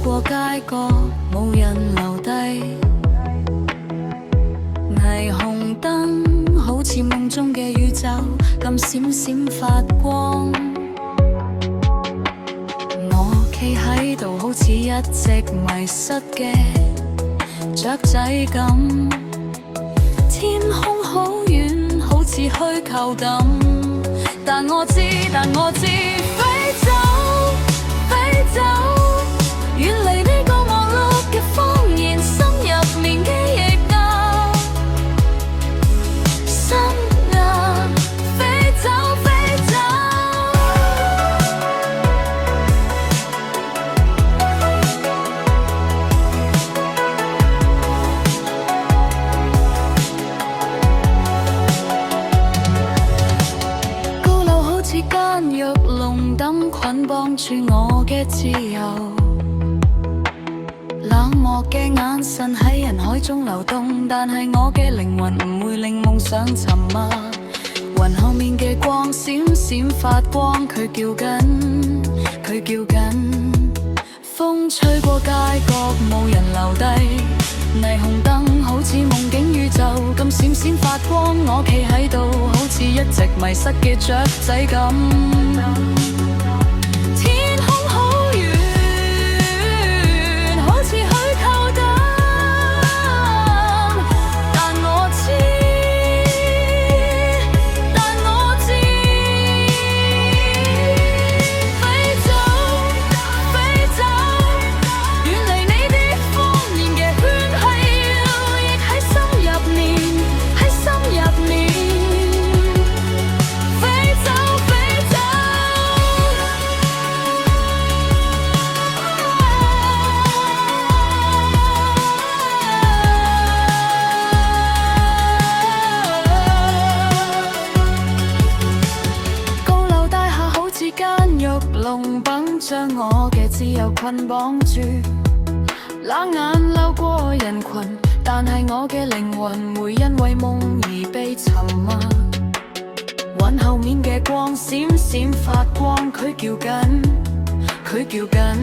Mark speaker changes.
Speaker 1: 過街角，冇人留低。霓虹燈好似夢中嘅宇宙，咁閃閃發光。我企喺度，好似一隻迷失嘅雀仔咁。天空好遠，好似虛構咁。但我知，飛走，飛走，遠離呢個忙碌嘅謊言，心入面記憶啊，心啊，飛走，飛走。高樓好似監獄籠等捆綁住我嘅自由，冷漠嘅眼神喺人海中流動，但係我嘅靈魂唔會令夢想沉默。雲後面嘅光閃閃發光，佢叫緊，佢叫緊。風吹過街角，冇人留低。霓虹燈好似夢境宇宙咁閃閃發光，我企喺度好似一隻迷失嘅雀仔咁。天空好遠，好似虛構等，但我知，飛走，飛走，遠離你的謊言嘅圈係要亦喺心入面，喺心入面。飛走，飛走。高樓大廈好似監獄籠綁，將我嘅自由捆綁住。冷眼溜過人群，但係我嘅靈魂會因為夢而被沉默。雲後面嘅光閃閃發光，佢叫緊，佢叫緊。